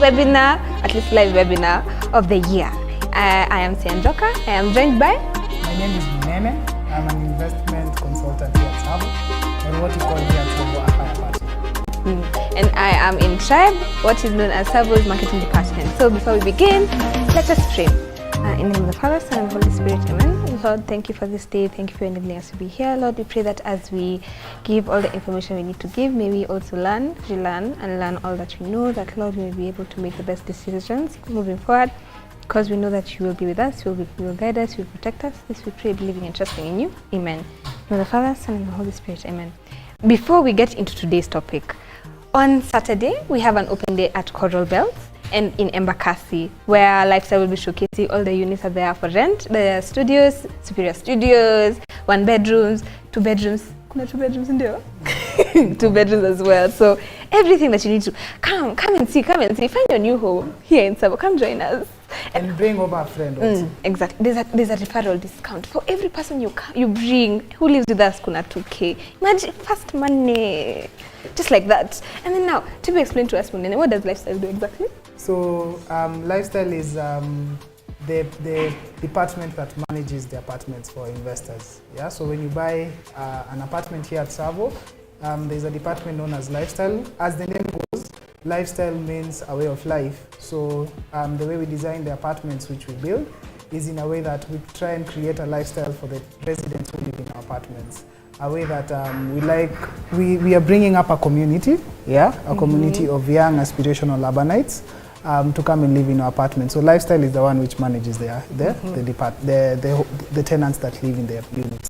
webinar, at least live webinar of the year. I am Sianjoka. I am joined by... My name is Munene. I'm an investment consultant here at Savo, and what we call here at Savo a fire party. And I am in Tribe, what is known as Savo's marketing department. So before we begin, let us pray. In the name of the Father, Son, and Holy Spirit, amen. Lord, thank you for this day. Thank you for enabling us to be here. Lord, we pray that as we give all the information we need to give, may we also learn all that we know, that, Lord, we may be able to make the best decisions moving forward, because we know that you will be with us, you will guide us, you will protect us. This we pray, believing and trusting in you. Amen. In the name of the Father, Son, and the Holy Spirit, amen. Before we get into today's topic, on Saturday, we have an open day at Coral Belt and in Embakasi, where Lifestyle will be showcasing all the units are there for rent. The studios, superior studios, 1 bedrooms, 2 bedrooms. Kuna 2 bedrooms in there? 2 bedrooms as well. So everything that you need to come and see. Find your new home here in Savo. Come join us. And bring over a friend also. Exactly. There's a referral discount for every person you bring who lives with us. Kuna 2K. Imagine fast money, just like that. And then now, to explain to us, Munene, what does Lifestyle do exactly? So Lifestyle is the department that manages the apartments for investors. Yeah. So when you buy an apartment here at Savo, there's a department known as Lifestyle. As the name goes, lifestyle means a way of life. So the way we design the apartments which we build is in a way that we try and create a lifestyle for the residents who live in our apartments. A way that we are bringing up a community, a community of young aspirational urbanites to come and live in our apartments. So Lifestyle is the one which manages the tenants that live in their units.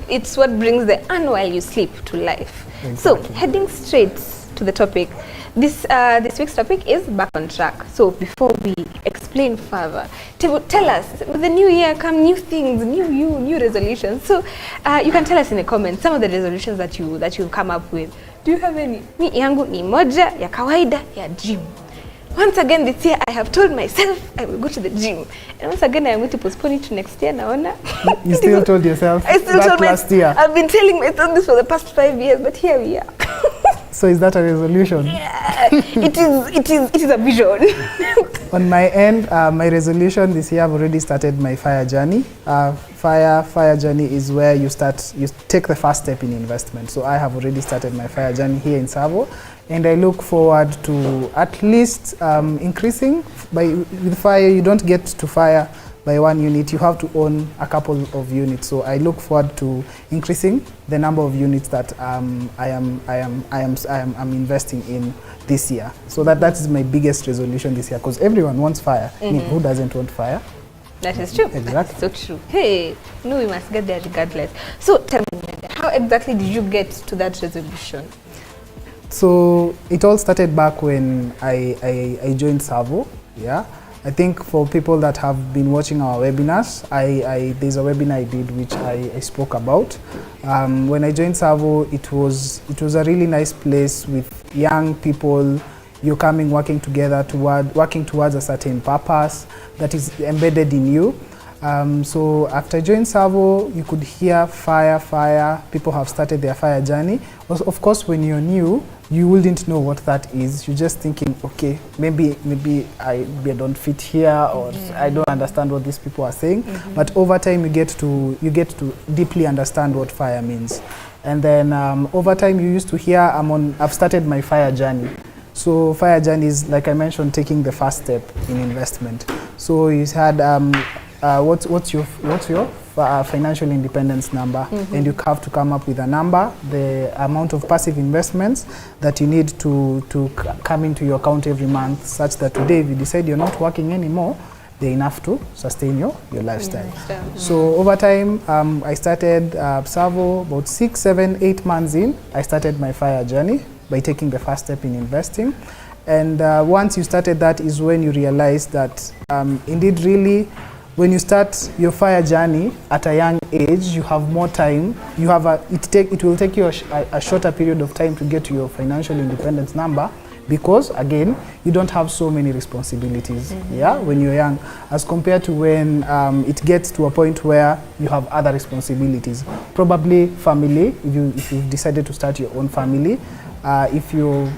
It's what brings the while you sleep to life. Exactly. So heading straight to the topic, this week's topic is back on track. So before we explain further, tell us, with the new year come new things, new resolutions. So you can tell us in the comments some of the resolutions that you've come up with. Do you have any? Mi yangu ni moja ya kawaida ya gym. Once again this year I have told myself I will go to the gym. And once again I am going to postpone it to next year, naona. You still told yourself I still told last year. I've been telling myself this for the past 5 years, but here we are. So is that a resolution? Yeah, it is a vision. On my end, my resolution this year, I've already started my fire journey. Fire journey is where you take the first step in investment. So I have already started my fire journey here in Savo, and I look forward to at least increasing. With fire, you don't get to fire by 1 unit, you have to own a couple of units. So I look forward to increasing the number of units that I am investing in this year. So that is my biggest resolution this year, because everyone wants fire. I mean, who doesn't want fire? That is true. Exactly. That is so true. Hey, no, we must get there regardless. So tell me, how exactly did you get to that resolution? So it all started back when I joined Savo. Yeah. I think for people that have been watching our webinars, there's a webinar I did which I spoke about. When I joined Savo, it was a really nice place with young people. You're working together working towards a certain purpose that is embedded in you. So after I joined Savo, you could hear fire. People have started their fire journey. Of course, when you're new, you wouldn't know what that is. You're just thinking, okay, maybe I don't fit here, or I don't understand what these people are saying. But over time, you get to deeply understand what fire means. And then over time, you used to hear, I've started my fire journey. So fire journey is, like I mentioned, taking the first step in investment. So you had what's your financial independence number, and you have to come up with a number, the amount of passive investments that you need to come into your account every month, such that today if you decide you're not working anymore, they're enough to sustain your lifestyle. So over time, I started Savo about 6, 7, 8 months in. I started my fire journey by taking the first step in investing. And once you started, that is when you realize that indeed really, when you start your fire journey at a young age, you have more time. It will take you a shorter period of time to get to your financial independence number, because again, you don't have so many responsibilities when you're young, as compared to when it gets to a point where you have other responsibilities. Probably family, if you've decided to start your own family, if you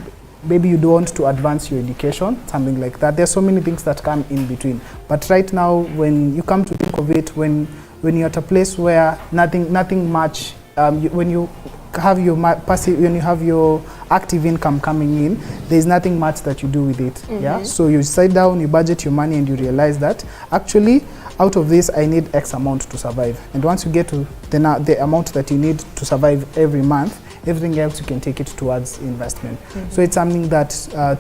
maybe you don't want to advance your education, something like that. There's so many things that come in between. But right now, when you come to think of it, when you're at a place where nothing much, when you have your passive, when you have your active income coming in, there's nothing much that you do with it. Yeah. So you sit down, you budget your money, and you realize that actually, out of this, I need X amount to survive. And once you get to the amount that you need to survive every month, everything else you can take it towards investment. So it's something that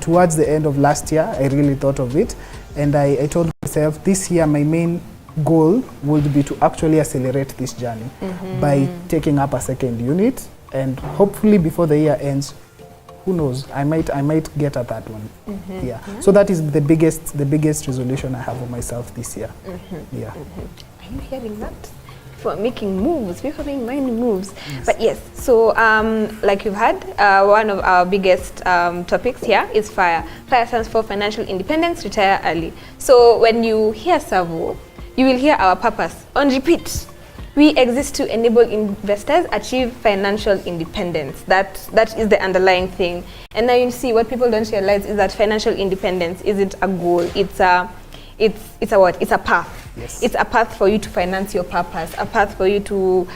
towards the end of last year, I really thought of it. And I told myself this year, my main goal would be to actually accelerate this journey by taking up a second unit. And hopefully before the year ends, who knows, I might get at that one. Yeah. So that is the biggest resolution I have for myself this year. Yeah. Are you hearing that? For making moves, people are making many moves. Yes. But yes, so like you've had, one of our biggest topics here is FIRE. FIRE stands for Financial Independence, Retire Early. So when you hear Savo, you will hear our purpose on repeat. We exist to enable investors achieve financial independence. That is the underlying thing. And now you see what people don't realize is that financial independence isn't a goal. It's a what? It's a path. Yes. It's a path for you to finance your purpose, a path for you to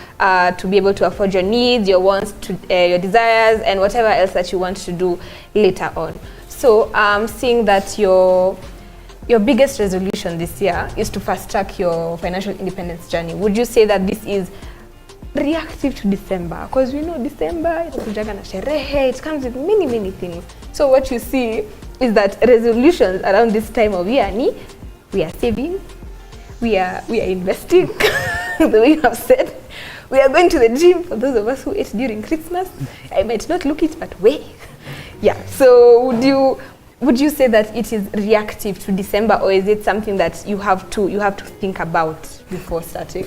be able to afford your needs, your wants, your desires, and whatever else that you want to do later on. So seeing that your biggest resolution this year is to fast track your financial independence journey, would you say that this is reactive to December? Because we know December, it comes with many things. So what you see is that resolutions around this time of year, we are saving, we are investing, the way you have said. We are going to the gym for those of us who ate during Christmas. I might not look it, but way. Yeah, so would you say that it is reactive to December, or is it something that you have to think about before starting?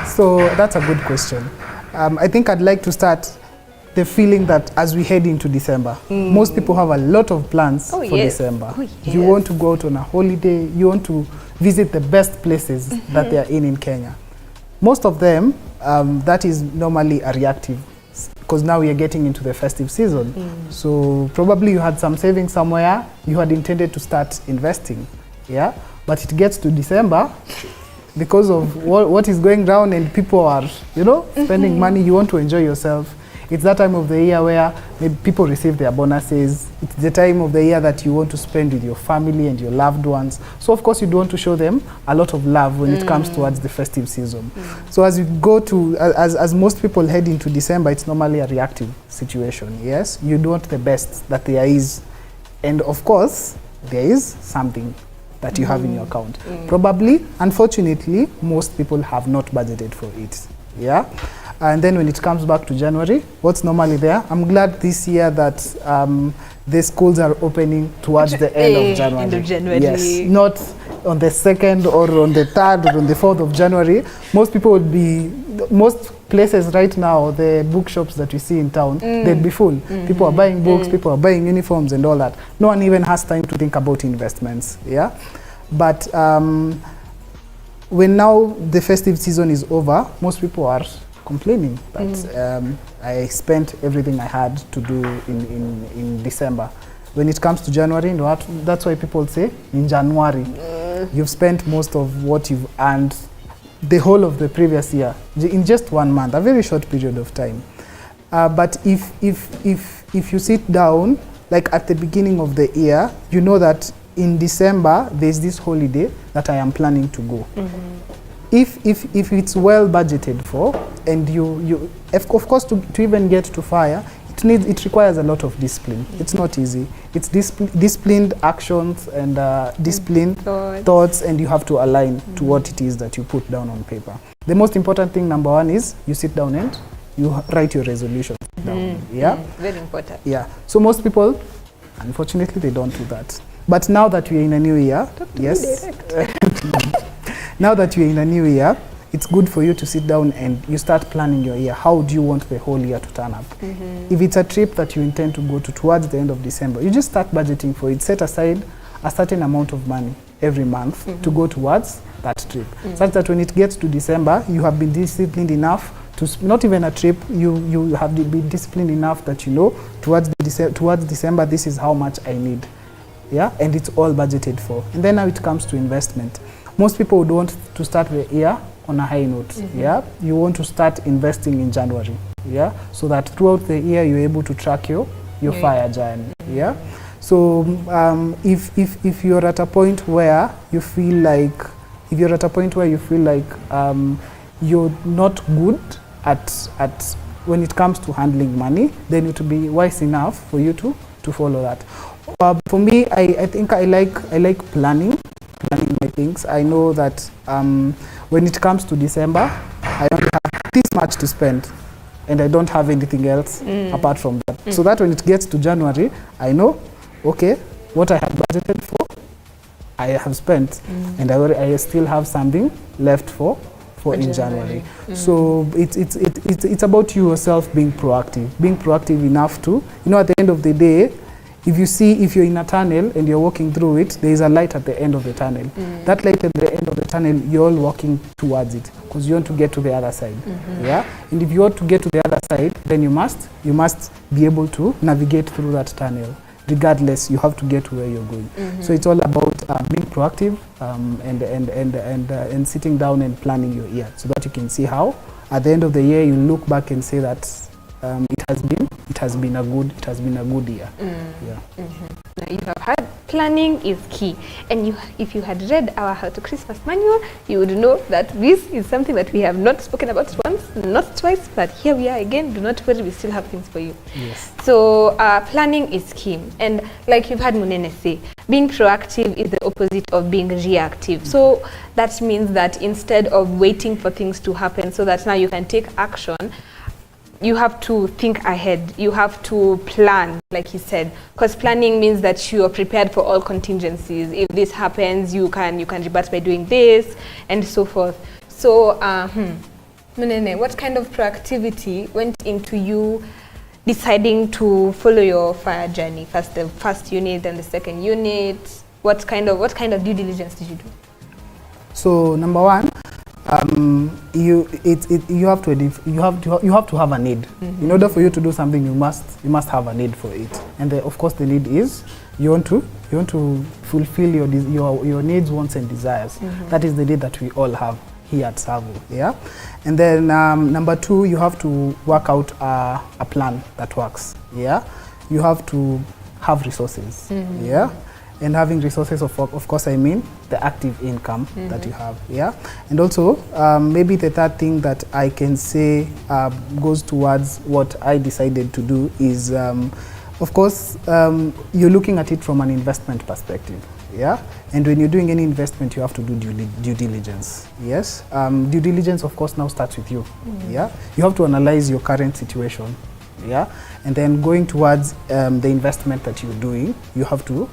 So that's a good question. I think I'd like to start the feeling that as we head into December, most people have a lot of plans for December. Oh, yes. You want to go out on a holiday, you want to visit the best places that they are in Kenya. Most of them, that is normally a reactive, because now we are getting into the festive season. So probably you had some savings somewhere, you had intended to start investing, yeah? But it gets to December, because of what is going down and people are, spending money, you want to enjoy yourself. It's that time of the year where maybe people receive their bonuses. It's the time of the year that you want to spend with your family and your loved ones. So of course you don't want to show them a lot of love when it comes towards the festive season. So as you go to, as most people head into December, it's normally a reactive situation, yes? You want the best that there is. And of course, there is something that you have in your account. Probably, unfortunately, most people have not budgeted for it, yeah? And then when it comes back to January, what's normally there? I'm glad this year that the schools are opening towards the end of January. End of January. Yes, not on the 2nd or on the 3rd or on the 4th of January. Most people would be, most places right now, the bookshops that we see in town, they'd be full. People are buying books, people are buying uniforms and all that. No one even has time to think about investments, yeah? But when now the festive season is over, most people are complaining that I spent everything I had to do in December. When it comes to January, that's why people say in January, you've spent most of what you've earned the whole of the previous year in just 1 month, a very short period of time. But if you sit down, like at the beginning of the year, you know that in December, there's this holiday that I am planning to go. If it's well budgeted for, and you of course to even get to FIRE, it requires a lot of discipline. It's not easy. It's disciplined actions and disciplined thoughts, and you have to align to what it is that you put down on paper. The most important thing, number one, is you sit down and you write your resolutions down. Yeah, very important. Yeah. So most people, unfortunately, they don't do that. But now that we're in a new year, yes. Now that you're in a new year, it's good for you to sit down and you start planning your year. How do you want the whole year to turn up? If it's a trip that you intend to go to towards the end of December, you just start budgeting for it. Set aside a certain amount of money every month to go towards that trip. Such that when it gets to December, you have been disciplined enough not even a trip, you have to be disciplined enough that you know towards December this is how much I need. Yeah, and it's all budgeted for. And then now it comes to investment. Most people would want to start the year on a high note. Yeah, you want to start investing in January. Yeah, so that throughout the year you're able to track your fire journey. Yeah, so if you're at a point where you feel like you're not good at when it comes to handling money, then it will be wise enough for you to follow that. For me, I think I like planning my things. I know that when it comes to December, I only have this much to spend, and I don't have anything else apart from that. So that when it gets to January, I know, okay, what I had budgeted for, I have spent, and I still have something left for in January. So it's about you yourself being proactive enough to, you know, at the end of the day, if you're in a tunnel and you're walking through it, there is a light at the end of the tunnel. That light at the end of the tunnel, you're all walking towards it because you want to get to the other side. Yeah, and if you want to get to the other side, then you must be able to navigate through that tunnel. Regardless, you have to get to where you're going. So it's all about being proactive and sitting down and planning your year so that you can see how at the end of the year you look back and say that it has been a good year. Yeah. Now you have heard planning is key, and if you had read our How to Christmas manual, you would know that this is something that we have not spoken about once, not twice, but here we are again. Do not worry, we still have things for you. Yes. So planning is key, and like you've had Munene say, being proactive is the opposite of being reactive. So that means that instead of waiting for things to happen so that now you can take action, you have to think ahead. You have to plan, like he said, because planning means that you are prepared for all contingencies. If this happens, you can rebut by doing this, and so forth. So, Munene, what kind of proactivity went into you deciding to follow your fire journey? First the first unit, then the second unit. What kind of due diligence did you do? So number one, you have to have a need. In order for you to do something, you must have a need for it. And of course the need is you want to fulfill your needs, wants and desires. That is the need that we all have here at Savo. Yeah. And then number two, you have to work out a plan that works. Yeah. You have to have resources. Yeah. And having resources, of course, I mean the active income that you have. Yeah. And also, maybe the third thing that I can say goes towards what I decided to do is, of course, you're looking at it from an investment perspective. Yeah. And when you're doing any investment, you have to do due diligence. Yes. Due diligence, of course, now starts with you. Yeah. You have to analyze your current situation. Yeah. And then going towards the investment that you're doing, you have to,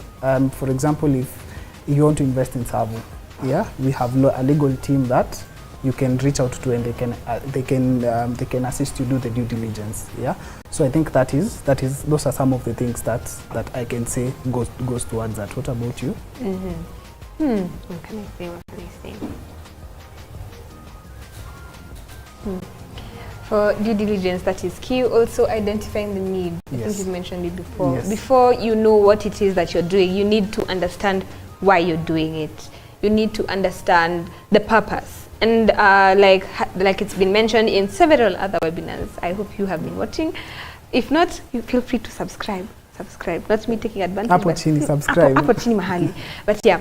for example, if you want to invest in Savo, yeah, we have a legal team that you can reach out to, and they can assist you do the due diligence. Yeah. So I think those are some of the things that I can say goes towards that. What about you? What can I say? For due diligence, that is key. Also identifying the need. I think you've mentioned it before. Yes. Before you know what it is that you're doing, you need to understand why you're doing it. You need to understand the purpose. And like it's been mentioned in several other webinars, I hope you have been watching. If not, you feel free to subscribe. Not me taking advantage. Hapo chini, subscribe. Hapo chini mahali. But yeah,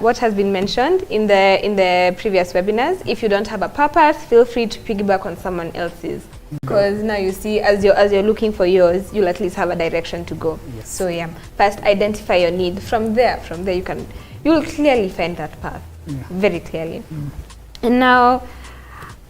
what has been mentioned in the previous webinars, if you don't have a purpose, feel free to piggyback on someone else's. Because now you see, as you're looking for yours, you'll at least have a direction to go. Yes. So yeah, first identify your need. From there you'll clearly find that path, very clearly. And now,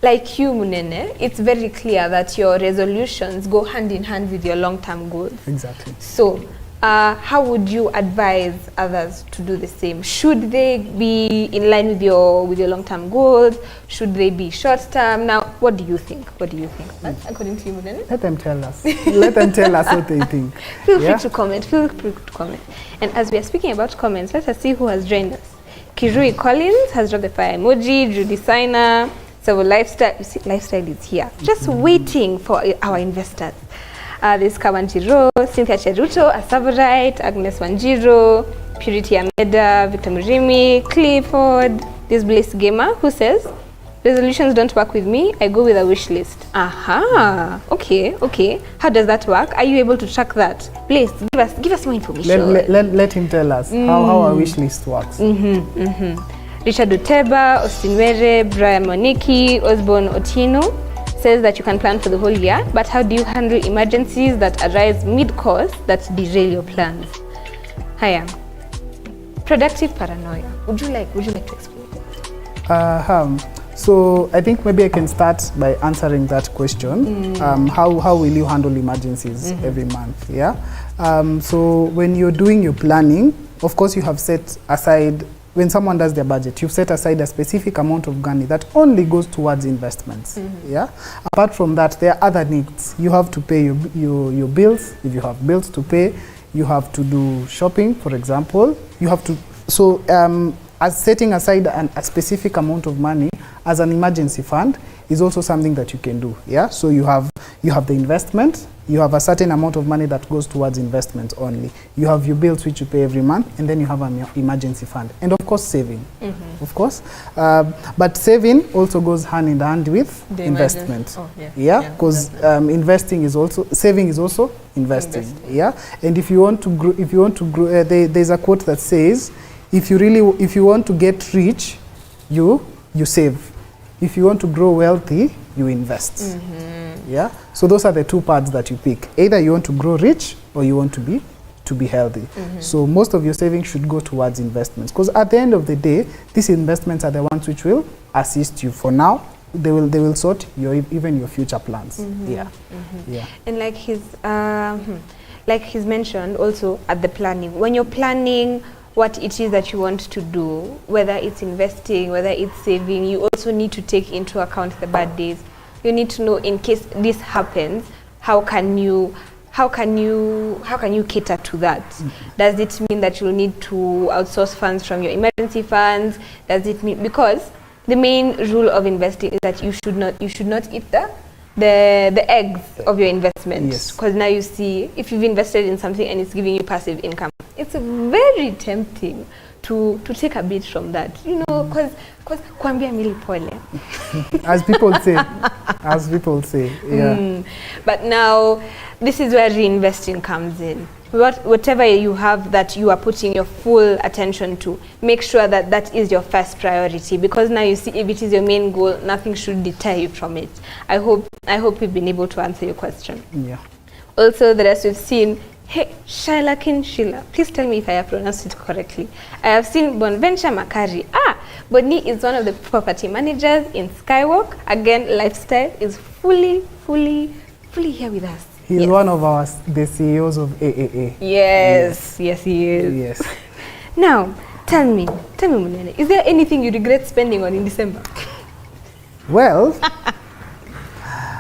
like you, Munene, it's very clear that your resolutions go hand in hand with your long-term goals. Exactly. So, how would you advise others to do the same? Should they be in line with your long-term goals? Should they be short-term? Now, what do you think? According to you, Munene? Let them tell us. Let them tell us what they think. Feel free to comment. And as we are speaking about comments, let us see who has joined us. Kirui Collins has dropped the fire emoji. Judy Signer, So lifestyle, you see, lifestyle is here, just waiting for our investors. There's Kawanjiro, Cynthia Cheruto, Asavorite, Agnes Wanjiro, Purity Ameda, Victor Murimi, Clifford. This Bliss Gamer who says, resolutions don't work with me, I go with a wish list. Aha, okay. How does that work? Are you able to track that? Please, give us more information. Let him tell us how our wish list works. Richard Uteba, Austin Were, Brian Moniki, Osborne Otino says that you can plan for the whole year, but how do you handle emergencies that arise mid-course that derail your plans? Hiya. Productive paranoia. Would you like to explain? So I think maybe I can start by answering that question. How will you handle emergencies every month? Yeah. So when you're doing your planning, of course you have set aside, when someone does their budget, you've set aside a specific amount of money that only goes towards investments. Yeah. Apart from that, there are other needs. You have to pay your bills. If you have bills to pay, you have to do shopping, for example. You have to, so as setting aside a specific amount of money as an emergency fund is also something that you can do. Yeah. So you have the investment. You have a certain amount of money that goes towards investment only. You have your bills which you pay every month, and then you have an emergency fund, and of course saving, of course. But saving also goes hand in hand with the investment. Yeah, because saving is also investing. Yeah, and if you want to grow, there's a quote that says, if you want to get rich, you save. If you want to grow wealthy, you invest. Yeah. So those are the two parts that you pick. Either you want to grow rich or you want to be healthy. So most of your savings should go towards investments, because at the end of the day, these investments are the ones which will assist you. For now, they will sort even your future plans. Yeah. And like he's mentioned also at the planning, when you're planning what it is that you want to do, whether it's investing, whether it's saving, you also need to take into account the bad days. You need to know, in case this happens, how can you cater to that? Does it mean that you'll need to outsource funds from your emergency funds? Does it mean, because the main rule of investing is that you should not eat the eggs of your investment. Yes. Because now you see, if you've invested in something and it's giving you passive income, it's very tempting to take a bit from that, because kuambia mili pole. As people say, yeah. But now, this is where reinvesting comes in. Whatever you have that you are putting your full attention to, make sure that that is your first priority, because now you see, if it is your main goal, nothing should deter you from it. I hope we've been able to answer your question. Yeah. Also, the rest we've seen, hey, Sheila, please tell me if I have pronounced it correctly. I have seen Bonventure Makari. Boni is one of the property managers in Skywalk. Again, lifestyle is fully here with us. He's one of the CEOs of AAA. Yes, he is. Yes. Now, tell me, Munene, is there anything you regret spending on in December? Well,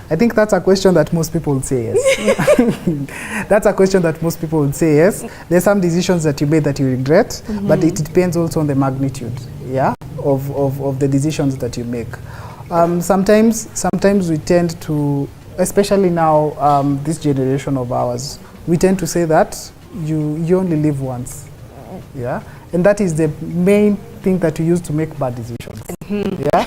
I think that's a question that most people would say yes. That's a question that most people would say yes. There's some decisions that you made that you regret, but it depends also on the magnitude, of the decisions that you make. Sometimes we tend to, especially now, this generation of ours, we tend to say that you only live once, yeah, and that is the main thing that you use to make bad decisions, yeah.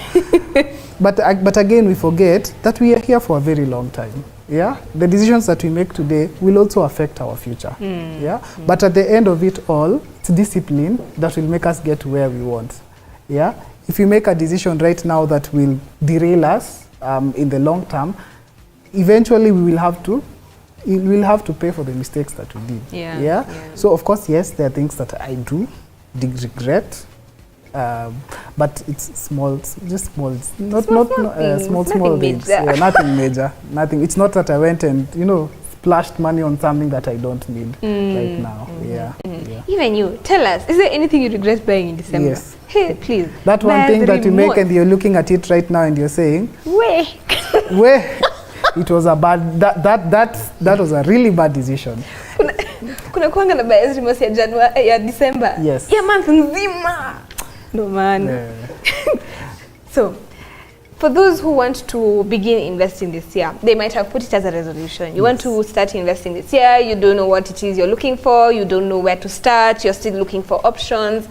But again, we forget that we are here for a very long time. Yeah, the decisions that we make today will also affect our future. Yeah, but at the end of it all, it's discipline that will make us get where we want. Yeah, if we make a decision right now that will derail us in the long term, eventually we will have to pay for the mistakes that we did. Yeah. So of course, yes, there are things that I do regret. But it's small, just small, not small things. Yeah, nothing major, nothing. It's not that I went and splashed money on something that I don't need right now. Yeah. Even you, tell us, is there anything you regret buying in December? Yes. Hey, please. That one thing that you make and you're looking at it right now and you're saying, where? It was a bad. That was a really bad decision. Kuna kuanga na buyer's remorse ya January ya December. Yes. Ya month nzima. No man. Yeah. So, for those who want to begin investing this year, they might have put it as a resolution. You want to start investing this year, you don't know what it is you're looking for, you don't know where to start, you're still looking for options.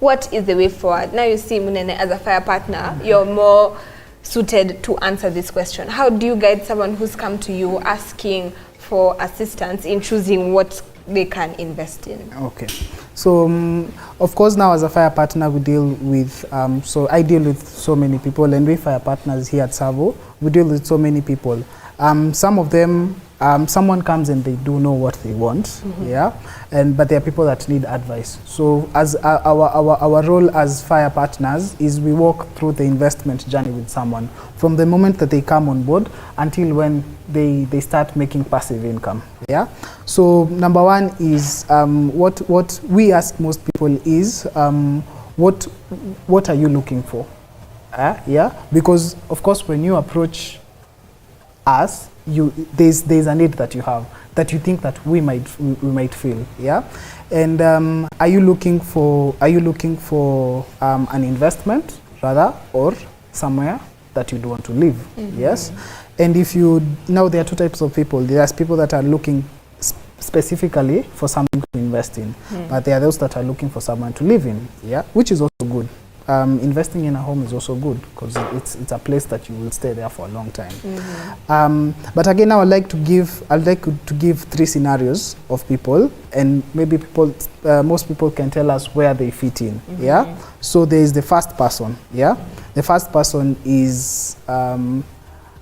What is the way forward? Now you see, Munene, as a FIRE partner, you're more suited to answer this question. How do you guide someone who's come to you asking for assistance in choosing what they can invest in? Okay. So, of course, now as a FIRE partner, we deal with, so I deal with so many people, and we FIRE partners here at Savo, we deal with so many people. Some of them, someone comes and they do know what they want, yeah, but there are people that need advice. So as our role as FIRE partners is we walk through the investment journey with someone from the moment that they come on board until when they start making passive income, yeah. So number one is what we ask most people is what are you looking for, yeah, because of course when you approach us, there's a need that you have that you think that we might feel, yeah. And are you looking for an investment rather, or somewhere that you'd want to live? Yes. And if you now, there are two types of people. There's people that are looking specifically for something to invest in, but there are those that are looking for someone to live in, yeah, which is also good. Investing in a home is also good because it's a place that you will stay there for a long time. But again, now I'd like to give three scenarios of people, and maybe most people can tell us where they fit in. Yeah. So there is the first person. Yeah. The first person is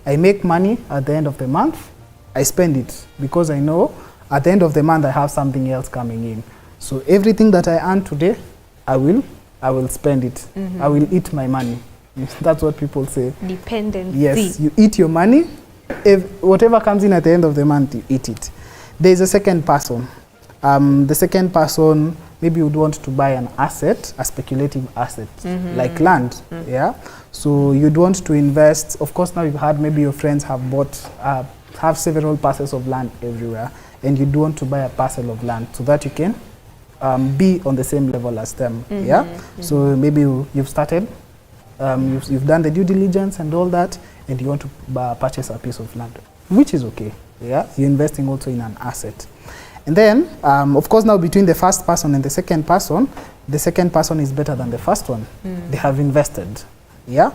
I make money at the end of the month. I spend it because I know at the end of the month I have something else coming in. So everything that I earn today, I will spend it. I will eat my money. That's what people say. Dependency. Yes, you eat your money. If whatever comes in at the end of the month, you eat it. There is a second person. The second person maybe would want to buy an asset, a speculative asset, like land. Yeah. So you'd want to invest. Of course, now you've had maybe your friends have several parcels of land everywhere, and you'd want to buy a parcel of land so that you can be on the same level as them, yeah. So maybe you've started, you've done the due diligence and all that, and you want to purchase a piece of land, which is okay, yeah. You're investing also in an asset, and then of course now between the first person and the second person is better than the first one. They have invested, yeah.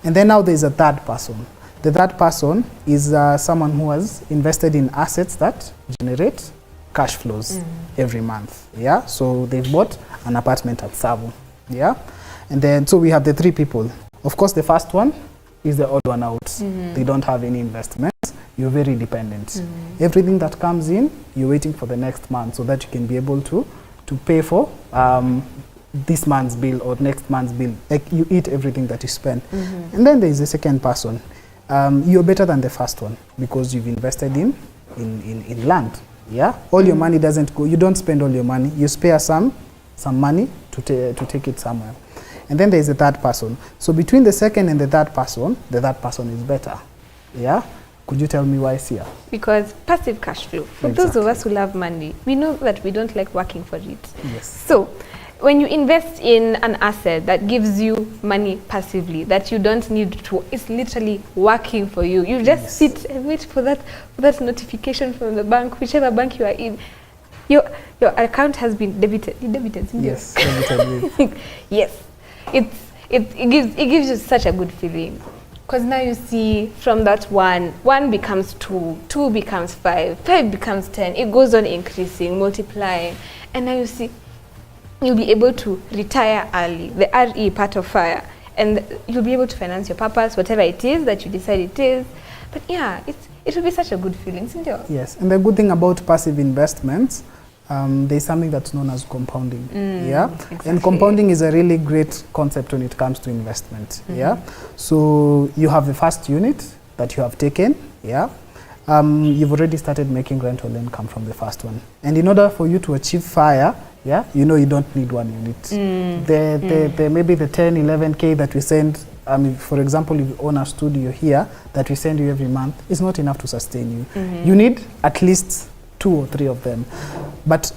And then now there is a third person. The third person is someone who has invested in assets that generate cash flows every month, yeah. So they've bought an apartment at Savo, yeah. And then so we have the three people. Of course, the first one is the odd one out. They don't have any investments. You're very dependent. Everything that comes in, you're waiting for the next month so that you can be able to pay for this month's bill or next month's bill. Like you eat everything that you spend. And then there is the second person. You're better than the first one because you've invested in land. Yeah, all your money doesn't go. You don't spend all your money. You spare some money to take it somewhere. And then there is the third person. So between the second and the third person is better. Yeah. Could you tell me why, Sia? Because passive cash flow. For those of us who love money, we know that we don't like working for it. Yes. So when you invest in an asset that gives you money passively, that you don't need to, it's literally working for you. You just sit and wait for that notification from the bank, whichever bank you are in. Your account has been debited. Yes, debited. Yes. It gives you such a good feeling. Because now you see from that one becomes 2, 2 becomes 5, 5 becomes 10. It goes on increasing, multiplying. And now you see you'll be able to retire early, the RE part of FIRE, and you'll be able to finance your purpose, whatever it is that you decide it is. But yeah, it will be such a good feeling, isn't it? Yes, and the good thing about passive investments, there's something that's known as compounding. Yeah, exactly. And compounding is a really great concept when it comes to investment. Yeah, so you have the first unit that you have taken. Yeah. You've already started making rental income from the first one. And in order for you to achieve FIRE, yeah, you know you don't need one unit. The maybe the 10, 11K that we send, for example, if you own a studio here that we send you every month, is not enough to sustain you. You need at least 2 or 3 of them. But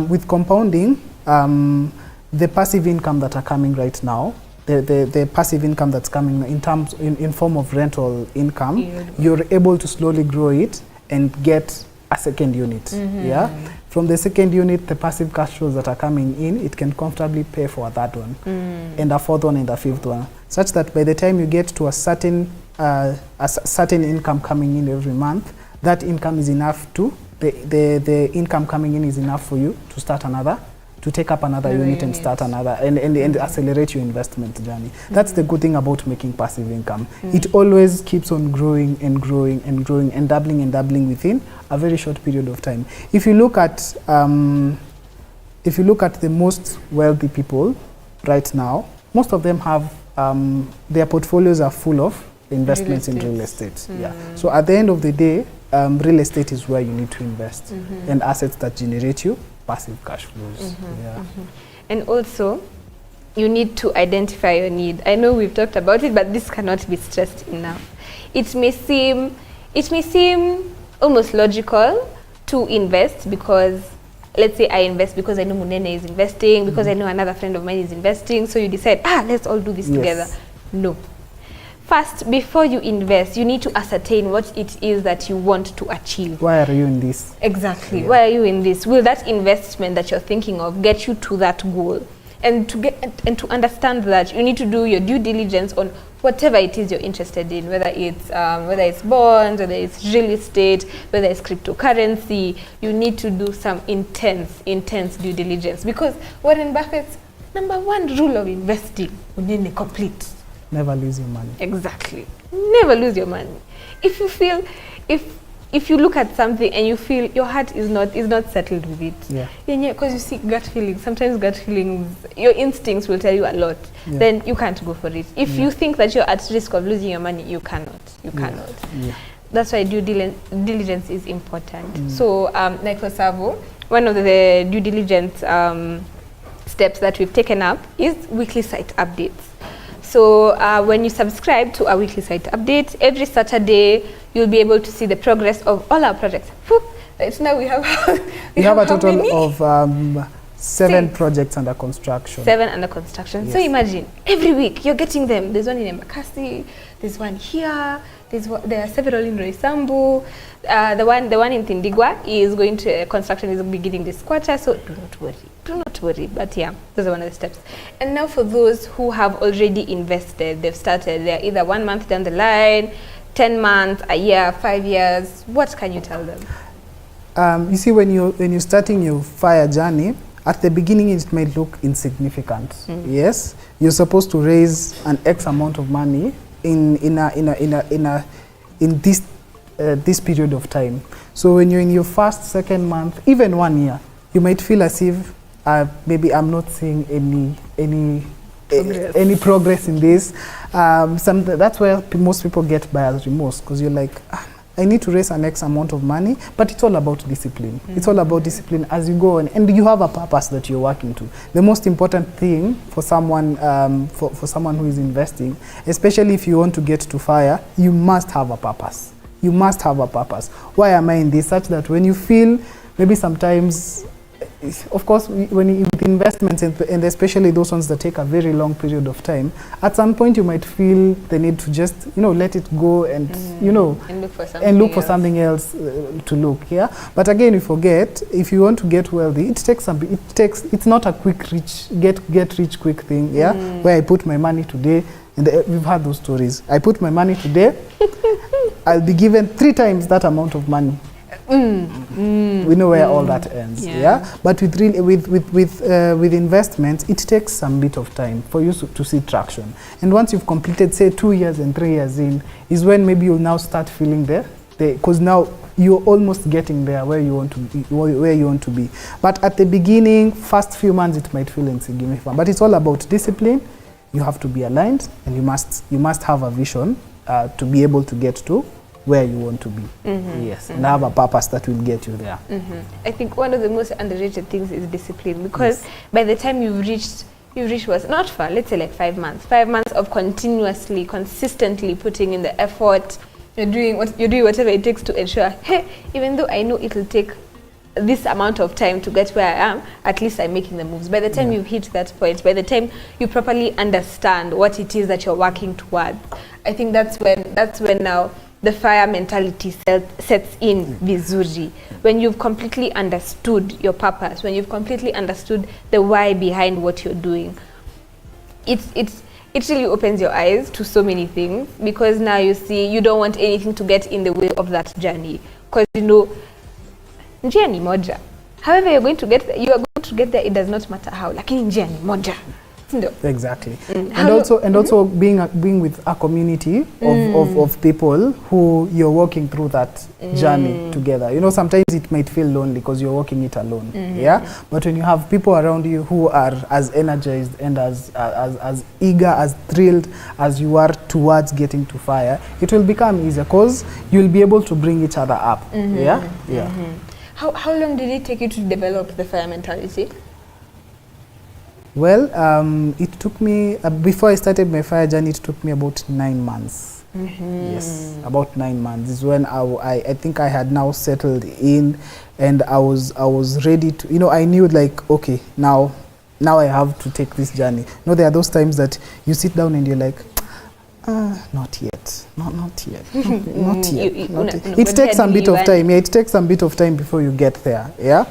with compounding, the passive income that are coming right now, the passive income that's coming in form of rental income, you're able to slowly grow it and get a second unit. Yeah, from the second unit, the passive cash flows that are coming in, it can comfortably pay for a third one, and a fourth one, and a fifth one, such that by the time you get to a certain income coming in every month, that income is enough to the income coming in is enough for you to start another, to take up another unit and start another, and accelerate your investment journey. That's the good thing about making passive income. It always keeps on growing and growing and growing and doubling within a very short period of time. If you look at the most wealthy people right now, most of them have their portfolios are full of investments in real estate. Yeah. So at the end of the day, real estate is where you need to invest, and assets that generate you passive cash flows. And also, you need to identify your need. I know we've talked about it, but this cannot be stressed enough. It may seem almost logical to invest because, let's say I invest because I know Munene is investing, because I know another friend of mine is investing, so you decide, let's all do this together. No. First, before you invest, you need to ascertain what it is that you want to achieve. Why are you in this? Exactly. Why are you in this? Will that investment that you're thinking of get you to that goal? And to understand that, you need to do your due diligence on whatever it is you're interested in, whether it's bonds, whether it's real estate, whether it's cryptocurrency. You need to do some intense due diligence, because Warren Buffett's #1 rule of investing, complete. Never lose your money. Exactly. Never lose your money. If you feel, if you look at something and you feel your heart is not settled with it, because you see gut feelings. Sometimes gut feelings, your instincts will tell you a lot. Then you can't go for it. If you think that you're at risk of losing your money, you cannot. That's why due diligence is important. So, like for Savo, one of the due diligence steps that we've taken up is weekly site updates. So when you subscribe to our weekly site update, every Saturday you'll be able to see the progress of all our projects. Right now we have we have a total of 7 projects under construction. 7 under construction. Yes. So imagine every week you're getting them. There's one in Embakasi, there's one here, there are several in Roysambu. The one in Tindigwa is going to construction is beginning this quarter. So do not worry. But yeah, those are one of the steps. And now for those who have already invested, they've started. They're either 1 month down the line, 10 months, a year, 5 years. What can you tell them? You see, when you're starting your FIRE journey, at the beginning it might look insignificant. Yes, you're supposed to raise an X amount of money in this period of time. So when you're in your first, second month, even 1 year, you might feel as if maybe I'm not seeing any progress in this. That's where most people get buyer's remorse, because you're like, I need to raise an X amount of money, but it's all about discipline. It's all about discipline as you go on, and you have a purpose that you're working to. The most important thing for someone for someone who is investing, especially if you want to get to FIRE, you must have a purpose. You must have a purpose. Why am I in this? Such that when you feel, maybe sometimes, of course, with investments, and especially those ones that take a very long period of time, at some point you might feel the need to just, let it go and, and look for something else to look. Yeah. But again, you forget, if you want to get wealthy, it's not a quick get rich quick thing. Yeah. Where I put my money today, and we've had those stories. I put my money today, I'll be given 3 times that amount of money. We know where all that ends. Yeah. But with investments, it takes some bit of time for you to see traction. And once you've completed, say, 2 years and 3 years in, is when maybe you'll now start feeling because now you're almost getting there where you want to be. But at the beginning, first few months, it might feel insignificant. But it's all about discipline. You have to be aligned, and you must have a vision to be able to get to where you want to be. Yes, and have a purpose that will get you there. I think one of the most underrated things is discipline, because by the time you've reached was not far, let's say like 5 months. 5 months of consistently putting in the effort. You're doing whatever it takes to ensure, hey, even though I know it'll take this amount of time to get where I am, at least I'm making the moves. By the time you've hit that point, by the time you properly understand what it is that you're working towards, I think that's when now the fire mentality sets in vizuri. When you've completely understood your purpose, when you've completely understood the why behind what you're doing, it really opens your eyes to so many things, because now you see you don't want anything to get in the way of that journey, because you know njia ni moja. However you are going to get there, it does not matter how, lakini njia ni moja. Exactly. And also being with a community of people who you're walking through that journey together. You know, sometimes it might feel lonely because you're walking it alone. Yeah. But when you have people around you who are as energized and as eager, as thrilled as you are towards getting to fire, it will become easier because you'll be able to bring each other up. Yeah. How long did it take you to develop the fire mentality? Well, it took me, before I started my fire journey, it took me about 9 months. Yes, about 9 months is when I think I had now settled in, and I was ready to, you know, I knew like, okay, now I have to take this journey. You know, there are those times that you sit down and you're like, not yet, not yet. It takes some bit of time. Yeah, it takes some bit of time before you get there. Yeah,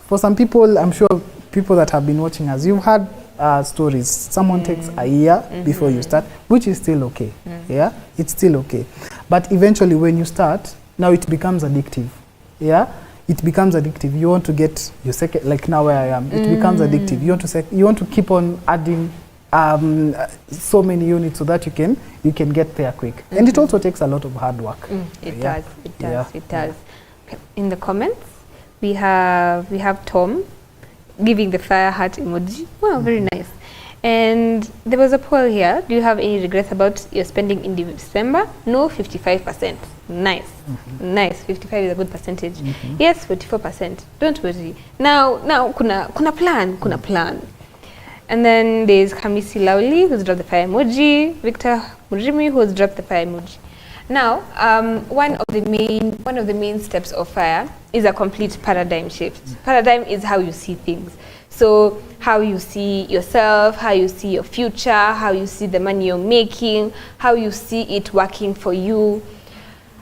for some people, I'm sure people that have been watching us, you've had stories. Someone takes a year before you start, which is still okay. Yeah, it's still okay. But eventually, when you start, now it becomes addictive. Yeah, it becomes addictive. You want to get your second, like now where I am. It becomes addictive. You want to keep on adding so many units so that you can get there quick. And it also takes a lot of hard work. It does. In the comments, we have Tom giving the fire heart emoji. Wow, very nice. And there was a poll here. Do you have any regrets about your spending in December? No, 55%. Nice. Nice. 55 is a good percentage. Yes, 44%. Don't worry. Now kuna plan. And then there's Kamisi Lauli, who's dropped the fire emoji. Victor Mujimi, who's dropped the fire emoji. Now, one of the main steps of fire is a complete paradigm shift. Paradigm is how you see things. So how you see yourself, how you see your future, how you see the money you're making, how you see it working for you.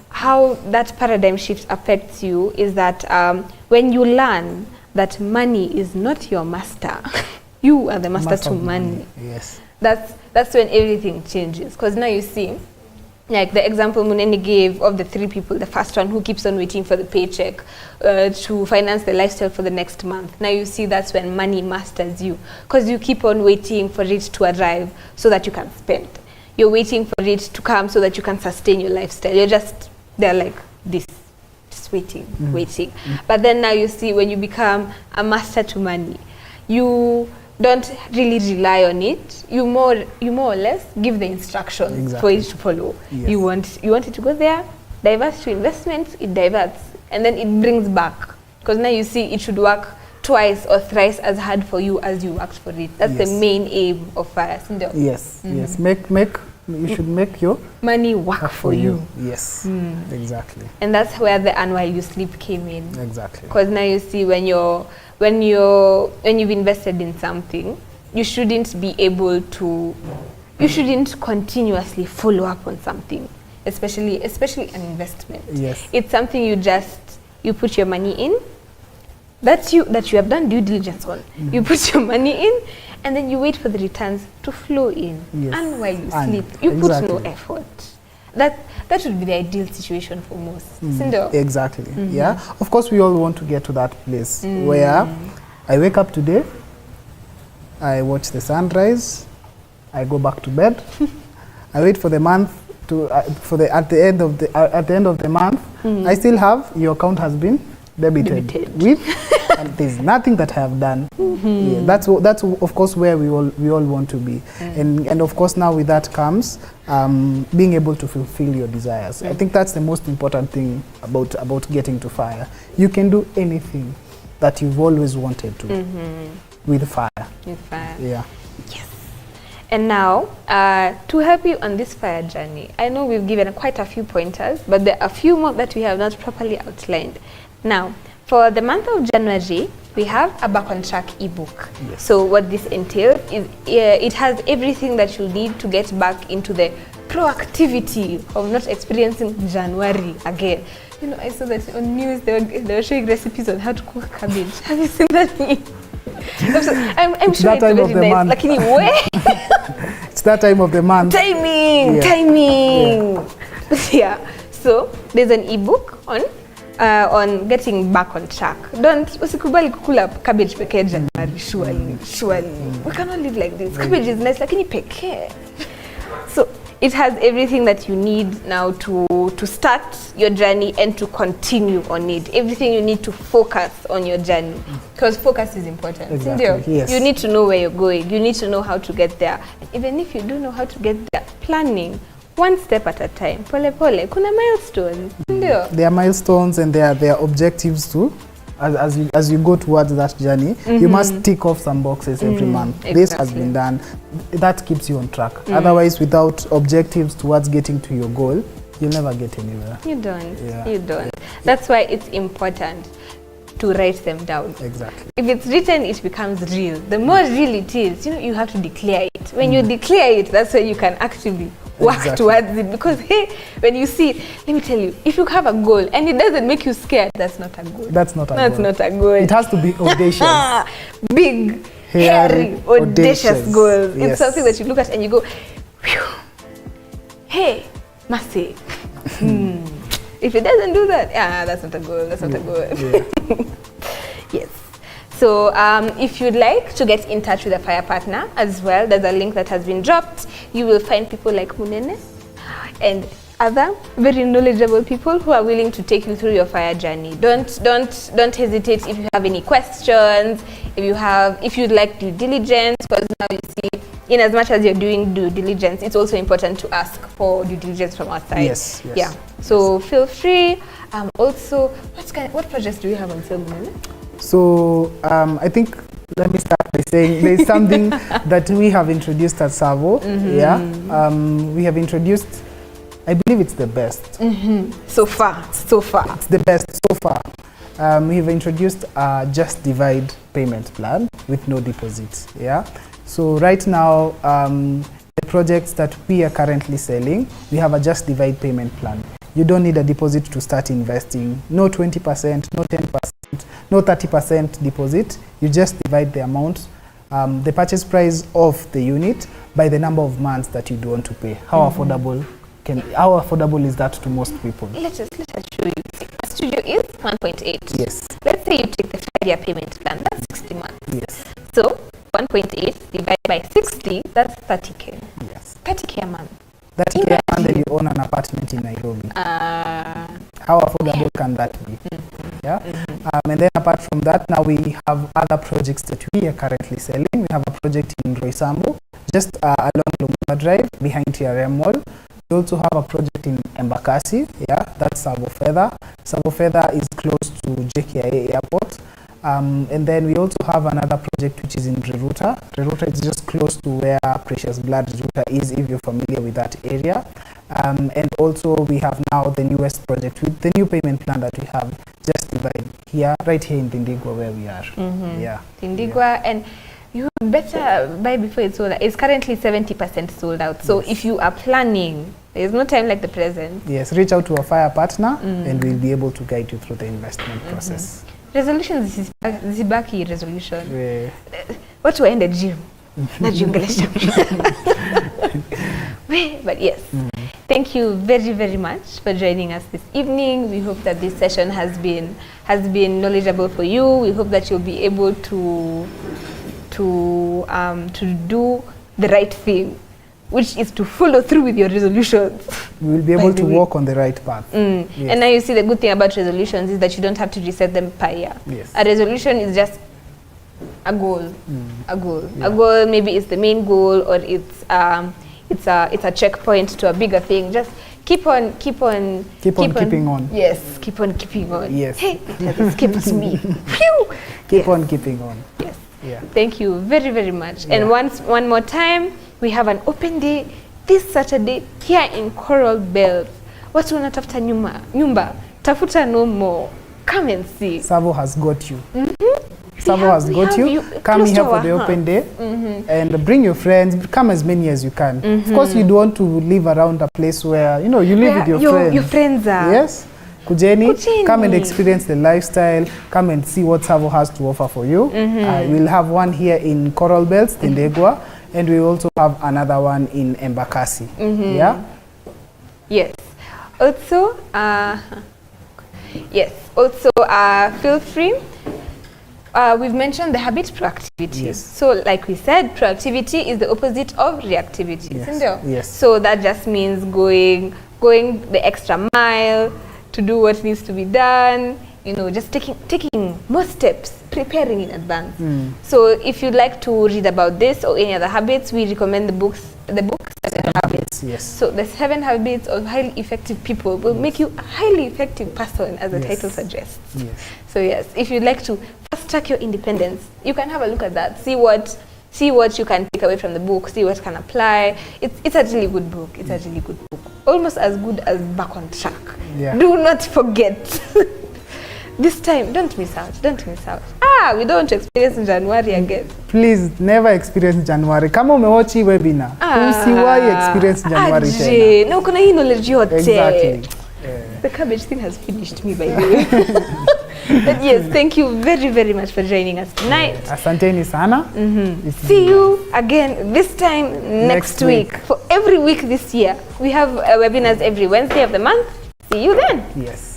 How that paradigm shift affects you is that when you learn that money is not your master, you are the master to money. Yes. That's when everything changes. Because now you see, like the example Muneni gave of the 3 people, the first one who keeps on waiting for the paycheck to finance the lifestyle for the next month. Now you see that's when money masters you, because you keep on waiting for it to arrive so that you can spend. You're waiting for it to come so that you can sustain your lifestyle. You're just there like this, just waiting. But then now you see when you become a master to money, you don't really rely on it. You more or less give the instructions for it to follow. Yes. You want it to go there, divert to investments, it diverts, and then it brings back. Because now you see it should work twice or thrice as hard for you as you worked for it. That's the main aim of fire. Yes, yes. You should make your money work for you. Yes, exactly. And that's where the "and while you sleep" came in. Exactly. Because now you see when you've invested in something, you shouldn't continuously follow up on something, especially an investment. Yes. It's something you put your money in, that you have done due diligence on. You put your money in, and then you wait for the returns to flow in. Yes. And while you sleep, you put no effort. That would be the ideal situation for most. Exactly. Yeah. Of course, we all want to get to that place where I wake up today, I watch the sunrise, I go back to bed, I wait for the month to at the end of the month, I still have your account has been debited with, and there's nothing that I have done. Yeah, that's of course where we all want to be, and of course now with that comes being able to fulfill your desires. I think that's the most important thing about getting to fire. You can do anything that you've always wanted to with fire. With fire. Yeah. Yes. And now, to help you on this fire journey, I know we've given quite a few pointers, but there are a few more that we have not properly outlined. Now, For the month of January, we have a Back on Track ebook. Yes. So what this entails is it has everything that you need to get back into the proactivity of not experiencing January again. You know, I saw that on news they were showing recipes on how to cook cabbage. Have you seen that? I'm sure that time it's of the very nice. month. Like anyway. It's that time of the month. Timing. Yeah. So there's an ebook on getting back on track. Don't usikubali kukula cabbage pekee January. Surely. We cannot live like this. Cabbage is nice, lakini pekee. So it has everything that you need now to start your journey and to continue on it. Everything you need to focus on your journey, because focus is important. Exactly. Yes. You need to know where you're going. You need to know how to get there. Even if you don't know how to get there, planning one step at a time. Pole pole. Kuna milestones. There are milestones and there are objectives too. As you go towards that journey, you must tick off some boxes every month. Exactly. This has been done. That keeps you on track. Otherwise, without objectives towards getting to your goal, you'll never get anywhere. You don't. Yeah. You don't. That's why it's important to write them down. Exactly. If it's written, it becomes real. The more real it is, you have to declare it. When you declare it, that's where you can actively work towards it. Because hey, when you see it, let me tell you, if you have a goal and it doesn't make you scared, that's not a goal. That's not a That's goal. not a goal. It has to be audacious. Big, hairy, audacious goals. It's something that you look at and you go, phew, hey, Mercy. If it doesn't do that, that's not a goal. That's not a goal. Yeah. Yes. So if you'd like to get in touch with a fire partner as well, there's a link that has been dropped. You will find people like Munene and other very knowledgeable people who are willing to take you through your fire journey. Don't hesitate if you have any questions, if you'd like due diligence, because now you see, in as much as you're doing due diligence, it's also important to ask for due diligence from our side. Yes. Yeah. So feel free. Also, what projects do we have on sale, Munene? So I think, let me start by saying there's something that we have introduced at Savo. Yeah, we have introduced, I believe it's the best. So far. It's the best so far. We have introduced a Just Divide payment plan with no deposit. Yeah. So right now, the projects that we are currently selling, we have a Just Divide payment plan. You don't need a deposit to start investing. No 20%, no 10%, no 30% deposit. You just divide the amount, the purchase price of the unit by the number of months that you do want to pay. How affordable is that to most people? Let us show you. A studio is 1.8. Yes. Let's say you take the 5-year payment plan. That's 60 months. Yes. So 1.8 divided by 60, that's 30K. Yes. 30K a month. That can and you own an apartment in Nairobi. How affordable can that be? Yeah. And then apart from that, now we have other projects that we are currently selling. We have a project in Roysambu, just along Lumumba Drive behind TRM Mall. We also have a project in Embakasi. Yeah, that's Savo Feather. Savo Feather is close to JKIA Airport. And then we also have another project which is in Reruta. Reruta is just close to where Precious Blood Reruta is, if you're familiar with that area. And also we have now the newest project with the new payment plan that we have, Just Divide, here, right here in Tindigwa where we are. Yeah. Tindigwa, and you better buy before it's sold out. It's currently 70% sold out. So if you are planning, there's no time like the present. Yes, reach out to a fire partner and we'll be able to guide you through the investment process. Resolutions zibaki resolution. Watu waende gym. Najiongelesha. But yes, thank you very, very much for joining us this evening. We hope that this session has been knowledgeable for you. We hope that you'll be able to do the right thing, which is to follow through with your resolutions. We will be able to walk on the right path. Yes. And now you see the good thing about resolutions is that you don't have to reset them per year. Yes. A resolution is just a goal. A goal. Yeah. A goal, maybe it's the main goal, or it's a checkpoint to a bigger thing. Just keep on keeping on. Yes, keep on keeping on. Yes. Hey, it has escaped me. Phew. Keep on keeping on. Yes. Yeah. Thank you very, very much. Yeah. And one more time, we have an open day this Saturday here in Coral Belt. Watu wanatafuta nyumba, tafuta no more. come and see. Savo has got you. Savo has got you. Come here for the open day and bring your friends. Come as many as you can. Of course, you don't want to live around a place where, you know, you live with your friends. Your friends are. Yes. Kujeni, come and experience the lifestyle. Come and see what Savo has to offer for you. We'll have one here in Coral Belts, Tindegwa, and we also have another one in Embakasi. Yeah. Yes. Also, feel free. We've mentioned the habit proactivity. Yes. So like we said, proactivity is the opposite of reactivity. Yes. So that just means going the extra mile to do what needs to be done, you know, just taking more steps, preparing in advance. So if you'd like to read about this or any other habits, we recommend the book 7 Habits. Yes. So the 7 habits of highly effective people will make you a highly effective person, as the title suggests. Yes. So yes, if you'd like to fast track your independence, you can have a look at that. See what you can take away from the book. See what can apply. It's a really good book. It's a really good book. Almost as good as Back on Track. Yeah. Do not forget. This time, don't miss out. Don't miss out. We don't experience in January again. Please never experience January. Kama umewachi hii webinar, usiwahi experience January tena. No, kuna hii knowledge yote. Exactly. The cabbage thing has finished me, by the way. But yes, thank you very, very much for joining us tonight. Asanteni sana. See you again this time next week. For every week this year, we have webinars every Wednesday of the month. See you then. Yes.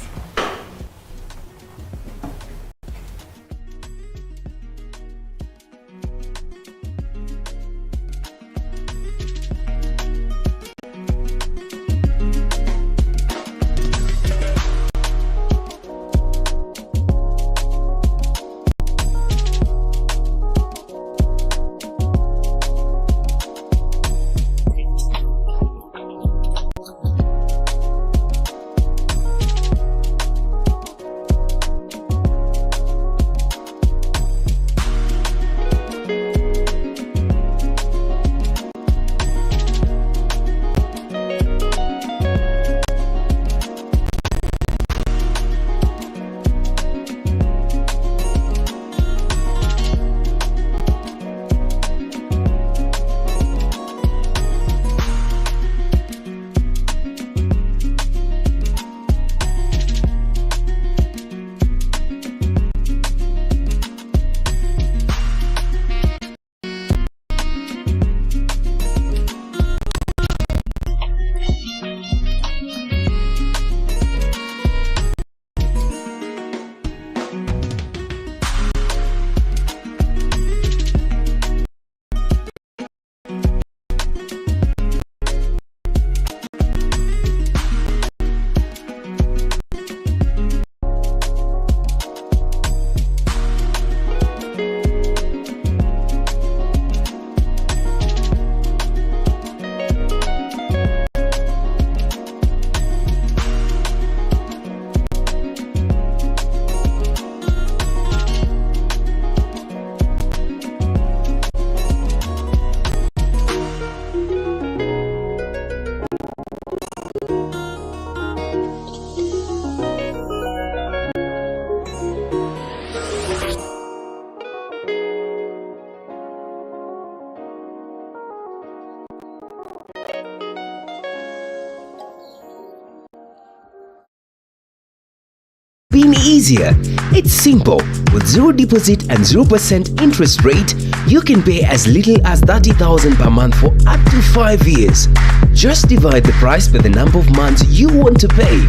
Been easier. It's simple. With zero deposit and 0% interest rate, you can pay as little as 30,000 per month for up to 5 years. Just divide the price by the number of months you want to pay.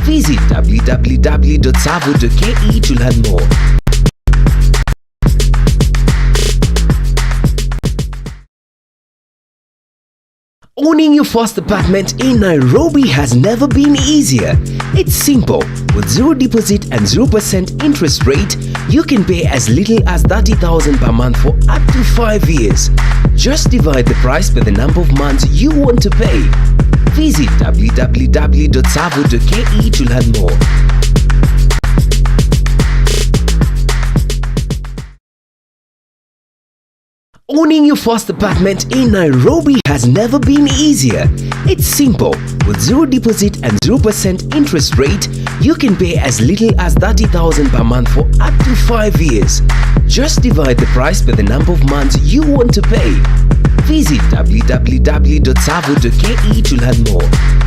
Visit www.savo.ke to learn more. Owning your first apartment in Nairobi has never been easier. It's simple. With zero deposit and 0% interest rate, you can pay as little as 30,000 per month for up to 5 years. Just divide the price by the number of months you want to pay. Visit www.savo.ke to learn more. Owning your first apartment in Nairobi has never been easier. It's simple. With zero deposit and 0% interest rate, You can pay as little as 30,000 per month for up to 5 years. Just divide the price by the number of months you want to pay. Visit www.savo.ke to learn more.